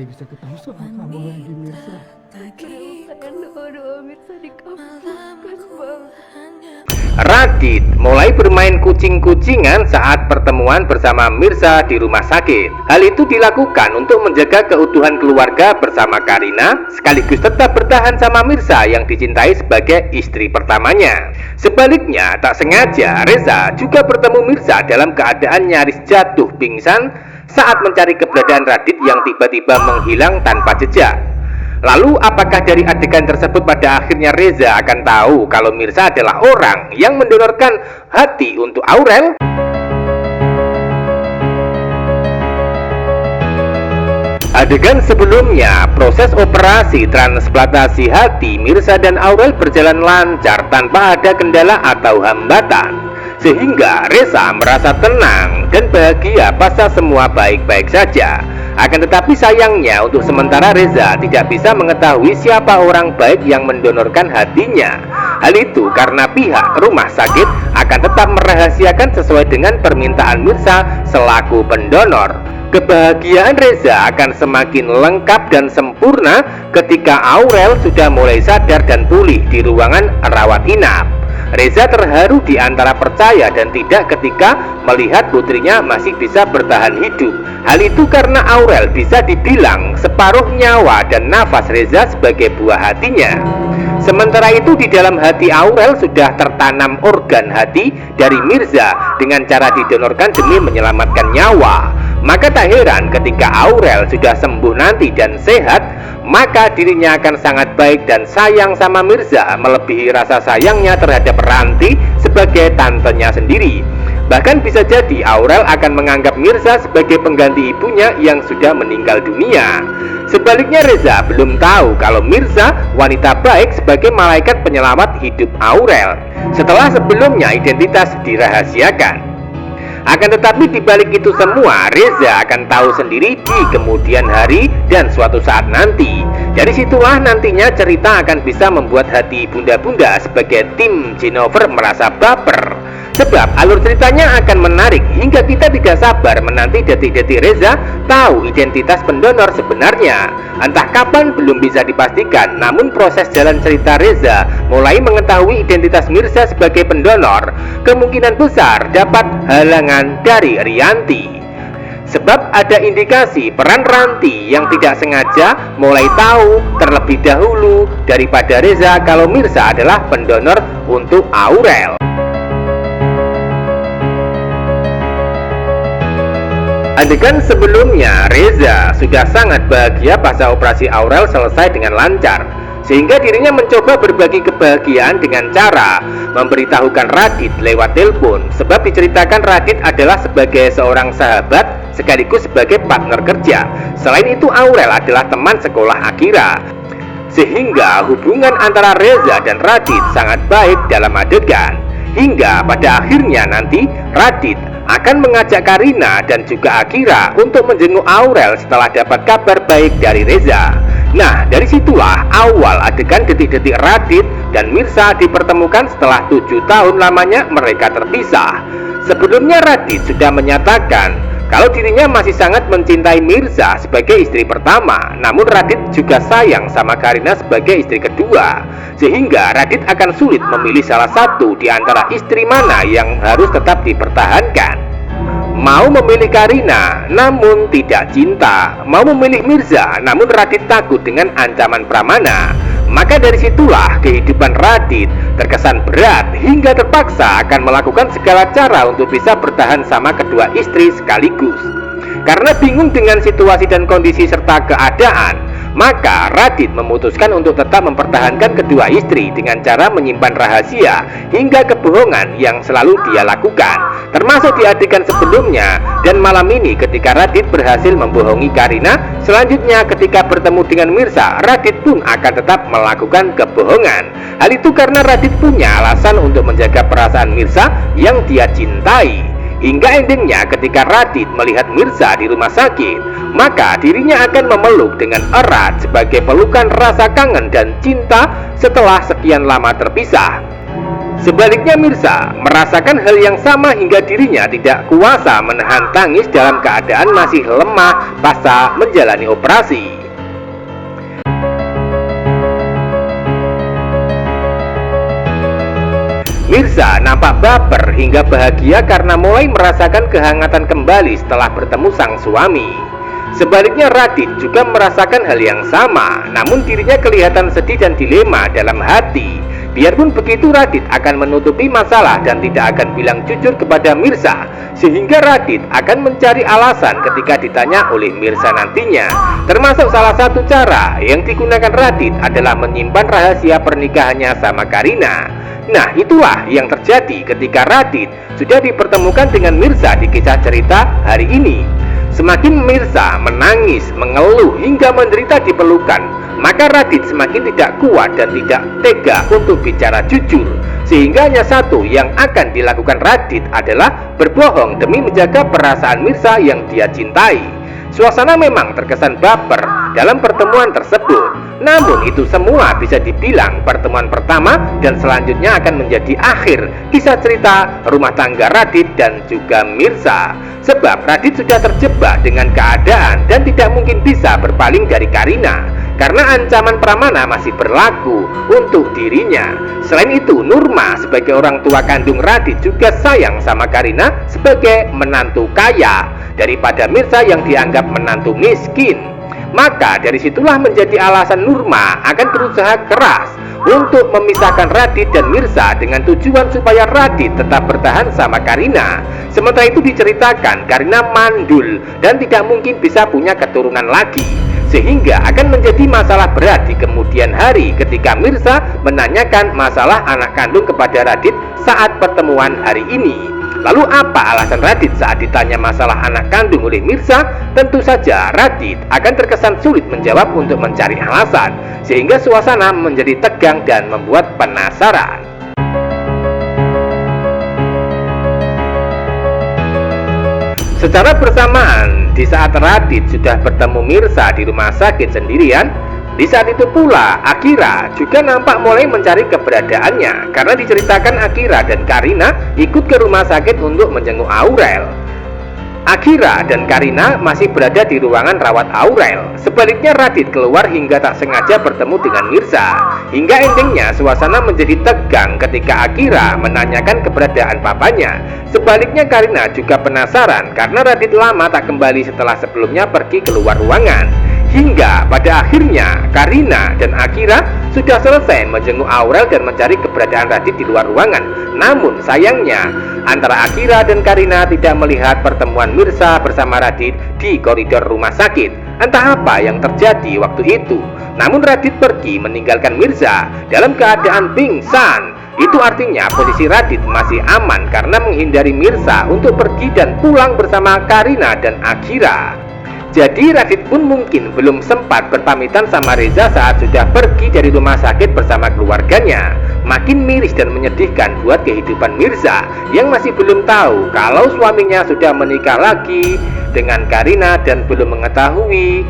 sekali bisa ketemu sama kamu lagi, Mirsa. Doa Mirsa dikabulkan, Bang. Radit mulai bermain kucing-kucingan saat pertemuan bersama Mirsa di rumah sakit. Hal itu dilakukan untuk menjaga keutuhan keluarga bersama Karina, sekaligus tetap bertahan sama Mirsa yang dicintai sebagai istri pertamanya. Sebaliknya, tak sengaja Reza juga bertemu Mirsa dalam keadaan nyaris jatuh pingsan saat mencari keberadaan Radit yang tiba-tiba menghilang tanpa jejak. Lalu apakah dari adegan tersebut pada akhirnya Reza akan tahu kalau Mirsa adalah orang yang mendonorkan hati untuk Aurel? Adegan sebelumnya, proses operasi transplantasi hati Mirsa dan Aurel berjalan lancar tanpa ada kendala atau hambatan, sehingga Reza merasa tenang dan bahagia pasca semua baik-baik saja. Akan tetapi sayangnya untuk sementara Reza tidak bisa mengetahui siapa orang baik yang mendonorkan hatinya. Hal itu karena pihak rumah sakit akan tetap merahasiakan sesuai dengan permintaan Mirsa selaku pendonor. Kebahagiaan Reza akan semakin lengkap dan sempurna ketika Aurel sudah mulai sadar dan pulih di ruangan rawat inap. Reza terharu di antara percaya dan tidak ketika melihat putrinya masih bisa bertahan hidup. Hal itu karena Aurel bisa dibilang separuh nyawa dan nafas Reza sebagai buah hatinya. Sementara itu di dalam hati Aurel sudah tertanam organ hati dari Mirza dengan cara didonorkan demi menyelamatkan nyawa. Maka tak heran ketika Aurel sudah sembuh nanti dan sehat, maka dirinya akan sangat baik dan sayang sama Mirza, melebihi rasa sayangnya terhadap Ranti sebagai tantenya sendiri. Bahkan bisa jadi Aurel akan menganggap Mirza sebagai pengganti ibunya yang sudah meninggal dunia. Sebaliknya Reza belum tahu kalau Mirza wanita baik sebagai malaikat penyelamat hidup Aurel, setelah sebelumnya identitas dirahasiakan. Akan tetapi dibalik itu semua, Reza akan tahu sendiri di kemudian hari dan suatu saat nanti. Dari situlah nantinya cerita akan bisa membuat hati bunda-bunda sebagai tim Jennifer merasa baper. Sebab alur ceritanya akan menarik hingga kita tidak sabar menanti detik-detik Reza tahu identitas pendonor sebenarnya. Entah kapan belum bisa dipastikan, namun proses jalan cerita Reza mulai mengetahui identitas Mirza sebagai pendonor kemungkinan besar dapat halangan dari Rianti. Sebab ada indikasi peran Ranti yang tidak sengaja mulai tahu terlebih dahulu daripada Reza kalau Mirza adalah pendonor untuk Aurel. Adegan sebelumnya, Reza sudah sangat bahagia pasca operasi Aurel selesai dengan lancar, sehingga dirinya mencoba berbagi kebahagiaan dengan cara memberitahukan Radit lewat telepon. Sebab diceritakan Radit adalah sebagai seorang sahabat sekaligus sebagai partner kerja. Selain itu Aurel adalah teman sekolah Akira, sehingga hubungan antara Reza dan Radit sangat baik dalam adegan. Hingga pada akhirnya nanti Radit akan mengajak Karina dan juga Akira untuk menjenguk Aurel setelah dapat kabar baik dari Reza. Nah, dari situlah awal adegan detik-detik Radit dan Mirsa dipertemukan setelah 7 tahun lamanya mereka terpisah. Sebelumnya Radit sudah menyatakan kalau dirinya masih sangat mencintai Mirza sebagai istri pertama, namun Radit juga sayang sama Karina sebagai istri kedua, sehingga Radit akan sulit memilih salah satu di antara istri mana yang harus tetap dipertahankan. Mau memilih Karina namun tidak cinta, mau memilih Mirza namun Radit takut dengan ancaman Pramana. Maka dari situlah kehidupan Radit terkesan berat hingga terpaksa akan melakukan segala cara untuk bisa bertahan sama kedua istri sekaligus. Karena bingung dengan situasi dan kondisi serta keadaan, maka Radit memutuskan untuk tetap mempertahankan kedua istri dengan cara menyimpan rahasia hingga kebohongan yang selalu dia lakukan, termasuk di adegan sebelumnya. Dan malam ini ketika Radit berhasil membohongi Karina, selanjutnya ketika bertemu dengan Mirza, Radit pun akan tetap melakukan kebohongan. Hal itu karena Radit punya alasan untuk menjaga perasaan Mirza yang dia cintai. Hingga endingnya ketika Radit melihat Mirza di rumah sakit, maka dirinya akan memeluk dengan erat sebagai pelukan rasa kangen dan cinta setelah sekian lama terpisah. Sebaliknya Mirsa merasakan hal yang sama hingga dirinya tidak kuasa menahan tangis dalam keadaan masih lemah pasca menjalani operasi. Mirsa nampak baper hingga bahagia karena mulai merasakan kehangatan kembali setelah bertemu sang suami. Sebaliknya Radit juga merasakan hal yang sama, namun dirinya kelihatan sedih dan dilema dalam hati. Biarpun begitu, Radit akan menutupi masalah dan tidak akan bilang jujur kepada Mirsa, sehingga Radit akan mencari alasan ketika ditanya oleh Mirsa nantinya. Termasuk salah satu cara yang digunakan Radit adalah menyimpan rahasia pernikahannya sama Karina. Nah, itulah yang terjadi ketika Radit sudah dipertemukan dengan Mirsa di kisah cerita hari ini. Semakin Mirsa menangis, mengeluh hingga menderita di pelukan, maka Radit semakin tidak kuat dan tidak tega untuk bicara jujur. Sehingga hanya satu yang akan dilakukan Radit adalah berbohong demi menjaga perasaan Mirsa yang dia cintai. Suasana memang terkesan baper dalam pertemuan tersebut. Namun itu semua bisa dibilang pertemuan pertama dan selanjutnya akan menjadi akhir kisah cerita rumah tangga Radit dan juga Mirsa. Sebab Radit sudah terjebak dengan keadaan dan tidak mungkin bisa berpaling dari Karina, karena ancaman Pramana masih berlaku untuk dirinya. Selain itu, Nurma sebagai orang tua kandung Radit juga sayang sama Karina sebagai menantu kaya daripada Mirsa yang dianggap menantu miskin. Maka dari situlah menjadi alasan Nurma akan berusaha keras untuk memisahkan Radit dan Mirsa dengan tujuan supaya Radit tetap bertahan sama Karina. Sementara itu diceritakan Karina mandul dan tidak mungkin bisa punya keturunan lagi, sehingga akan menjadi masalah berat di kemudian hari ketika Mirsa menanyakan masalah anak kandung kepada Radit saat pertemuan hari ini. Lalu apa alasan Radit saat ditanya masalah anak kandung oleh Mirsa? Tentu saja Radit akan terkesan sulit menjawab untuk mencari alasan, sehingga suasana menjadi tegang dan membuat penasaran. Secara bersamaan, di saat Radit sudah bertemu Mirsa di rumah sakit sendirian, di saat itu pula Akira juga nampak mulai mencari keberadaannya, karena diceritakan Akira dan Karina ikut ke rumah sakit untuk menjenguk Aurel. Akira dan Karina masih berada di ruangan rawat Aurel. Sebaliknya Radit keluar hingga tak sengaja bertemu dengan Mirsa. Hingga endingnya suasana menjadi tegang ketika Akira menanyakan keberadaan papanya. Sebaliknya Karina juga penasaran karena Radit lama tak kembali setelah sebelumnya pergi keluar ruangan. Hingga pada akhirnya Karina dan Akira sudah selesai menjenguk Aurel dan mencari keberadaan Radit di luar ruangan. Namun sayangnya antara Akira dan Karina tidak melihat pertemuan Mirsa bersama Radit di koridor rumah sakit. Entah apa yang terjadi waktu itu. Namun Radit pergi meninggalkan Mirsa dalam keadaan pingsan. Itu artinya posisi Radit masih aman karena menghindari Mirsa untuk pergi dan pulang bersama Karina dan Akira. Jadi Radit pun mungkin belum sempat berpamitan sama Reza saat sudah pergi dari rumah sakit bersama keluarganya. Makin miris dan menyedihkan buat kehidupan Mirza yang masih belum tahu kalau suaminya sudah menikah lagi dengan Karina dan belum mengetahui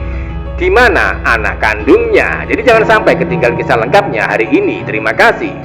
di mana anak kandungnya. Jadi jangan sampai ketinggalan kisah lengkapnya hari ini. Terima kasih.